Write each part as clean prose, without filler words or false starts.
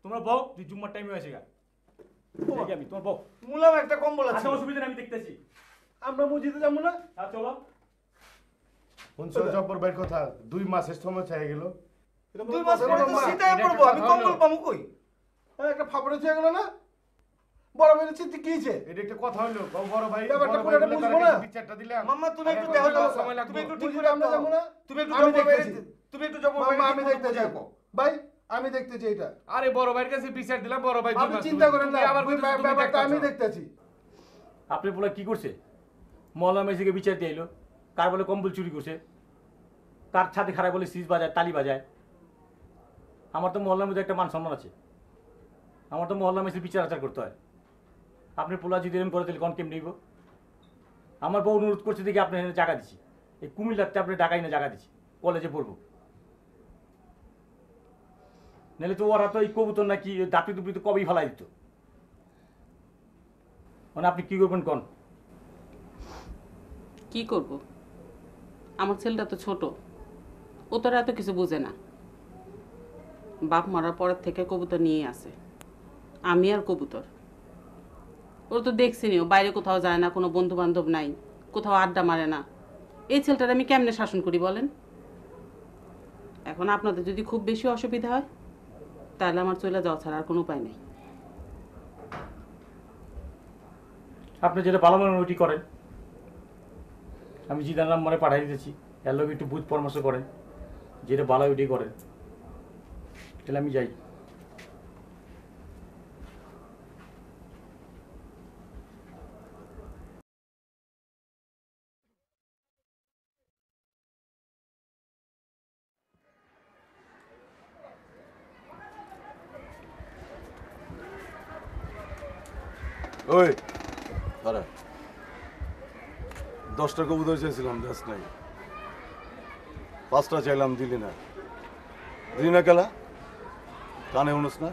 তোমরা বউ, তুই জুম্মার টাইমে হয়েছে গা। আমি তোমার বউ। মুলাম একটা কম্বল আছে। আচ্ছা অসুবিধা নেই, আমি দেখতেছি। আমরা মসজিদে যাবো না? হ্যাঁ চলো। শুনছো জব্বর ভাইয়ের কথা? 2 মাসের সময় চাই গেল। 2 মাস পরে তো শীতায় পড়বো, আমি কম্বল পাবো কই? একটা ফাপড়ে চেয়ে গেল না? বড় ভাইয়ের চিন্তা কি হইছে? এটা একটা কথা হইলো, বড় ভাই ব্যাপারটা পুরোটা বুঝবো না। বিচারটা দিলাম। মাম্মা তুমি একটু দেখো তো, সময় লাগবে। তুমি একটু ঠিক করে আমরা যাবো না? তুমি একটু আমি জব্বর ভাইয়ের দেখতেছি। তুমি একটু জব্বর মামা ভাইয়ের আমি দেখতে যাই। ভাই আমি দেখতেছি এটা। আরে বড় ভাইয়ের কাছে বিচার দিলাম, বড় ভাই আপনি চিন্তা করেন না, আবার ব্যাপারটা আমি দেখতেছি। আপনি বলে কি করছে? মহল্লা মেসিকে বিচার দিয়ে এলো, কার বলে কম্বল চুরি করছে, কার ছাদে খারাপ বলে সিজ বাজায়, তালি বাজায়। আমার তো মহল্লার মধ্যে একটা মান সম্মান আছে, আমার তো মহল্লা মেসির বিচার আচার করতে হয়। আপনি পোলা যদি এরকম করে দিলে কন কেমনি নিব? আমার বউ অনুরোধ করছে দেখি আপনি এখানে জায়গা দিচ্ছি, এই কুমিল্লাতে আপনি ঢাকায় না জায়গা দিচ্ছি, কলেজে পড়বো। নাহলে তো ওরা তো এই কবুতর নাকি দাপি দুপি তো কবেই ফেলাই দিত। মানে আপনি কি করবেন কন? কি করব? আমার ছেলেটা তো ছোট, ও তো আর এত কিছু বুঝে না। বাপ মারার পরের থেকে কবুতর নিয়ে আসে, আমি আর কবুতর। ওর তো দেখছিনি, ও বাইরে কোথাও যায় না, কোনো বন্ধু বান্ধব নাই, কোথাও আড্ডা মারে না। এই ছেলেটার আমি কেমনে শাসন করি বলেন? এখন আপনাদের যদি খুব বেশি অসুবিধা হয় তাহলে আমার চলে যাওয়া ছাড়া আর কোনো উপায় নেই। আপনি যেটা ভালো মনে ওইটি করেন। আমি জিদার নাম মনে পাঠাই দিতেছি, এর লোক একটু বুঝ পরামর্শ করেন, যেটা ভালো ওইটি করেন। তাহলে আমি যাই। ওই দাঁড়া, 10টা কবুতর চেয়েছিলাম, দেশ নাই। 5টা চাইলাম, দিলি না। দিলি না কেলা? কানে উনুস না?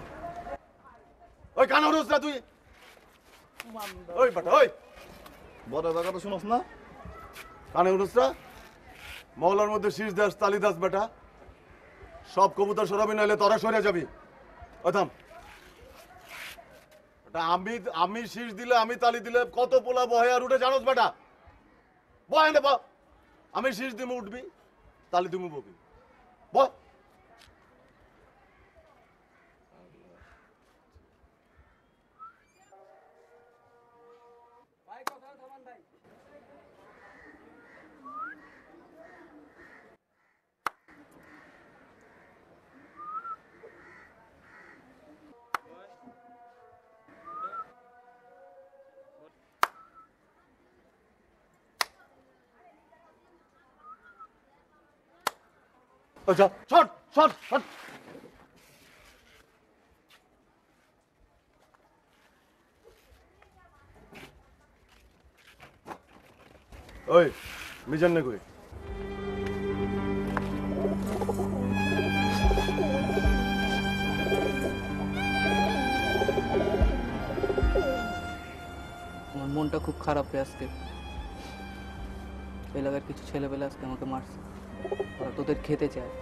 ওই কানে উনুস না তুই? ওই বাটা, ওই বড় জায়গাটা শুনস না? কানে উনুস না? মহলার মধ্যে শীষ দাস, তালি দাস বেটা। সব কবুতর সরাবি, নাহলে তোরা সরে যাবি। ওই থাম। আমি শীষ দিলে, আমি তালি দিলে কত পোলা বহে আর উঠে জানোস বেটা? বয় না, আমি শীষ দিমু উঠবি, তালি দিমু ববি। বয়। আচ্ছা শট শট শট। ওই মিজান না কই? আমার মনটা খুব খারাপ রে আজকে। এলাকার কিছু ছেলেবেলা আজকে আমাকে মারছে, ওরা তোদের খেতে চায়।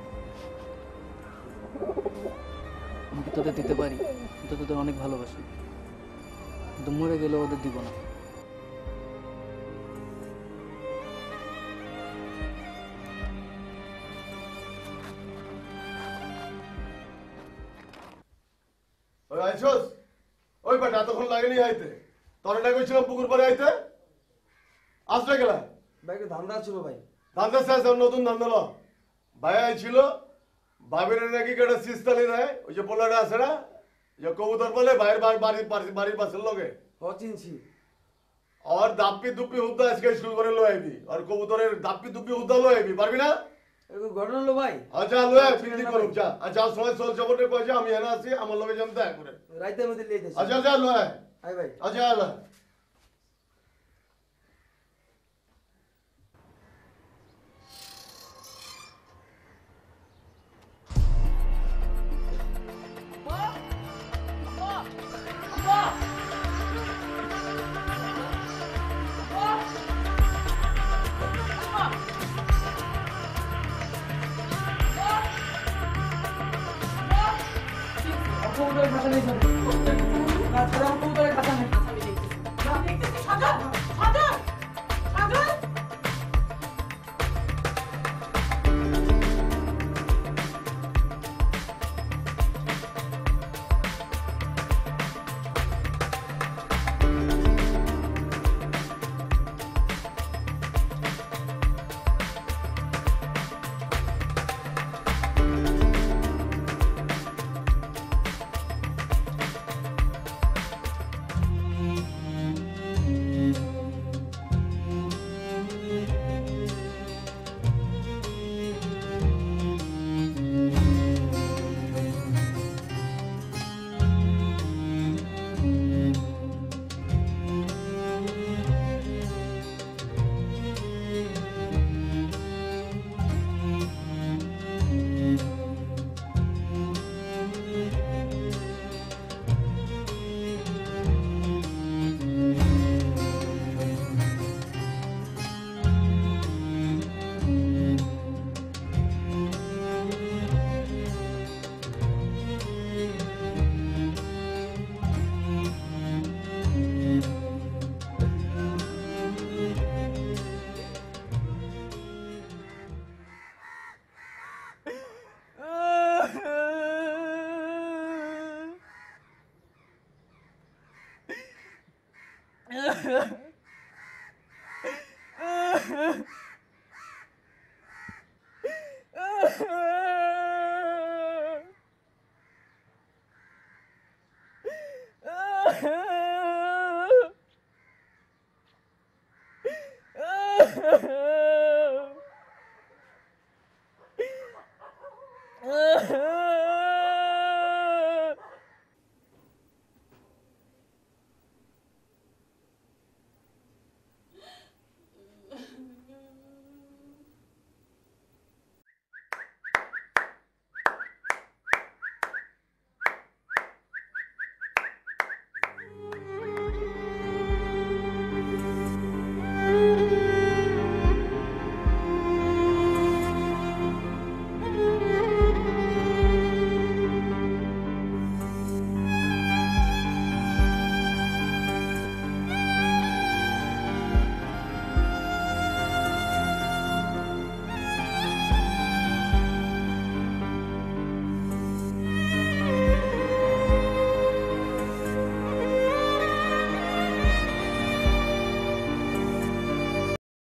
আমি কি তোদের দিতে পারি? আমি তো তোদের অনেক ভালোবাসি, কিন্তু মরে গেলে ওদের দিব না। ওই আইছস? ওই বেটা এতক্ষণ লাগেনি আইতে। তোর না কইছিলাম পুকুর পাড়ে আইতে? আসলে গেলা? ভাই একটু ধান্দা ছিল ভাই। ধান্দা শেষ, নতুন ধান্দা ল। ভাই আইছিল, ভাবির নাকি কেটে সিস্তালি দেয়, ওই যে পোলাটা আছে না, যে কবুতর বলে ভাইয়ের বাড়ির পাশের লগে। হ চিনছি। আর দাপ্পি দুপ্পি হুদ্দা আজকে স্কুল করে লো আইবি, আর কবুতরের দাপ্পি দুপ্পি হুদ্দা লো আইবি, পারবি না? এরকম ঘটনা হলো ভাই? আচ্ছা লো আই পিন্দি করুক যা। আচ্ছা সময় চল চবটে কই যা, আমি এনে আছি, আমার লগে যেন দেখা করে। রাইতের মধ্যে লিয়ে যাচ্ছি। আচ্ছা যা লো আই। আই ভাই। আচ্ছা লো। কবুতরের খাঁচা নেই স্যার। না স্যার, আমার কবুতরের খাঁচা নেই। Sajjad Sajjad Sajjad Ha ha ha.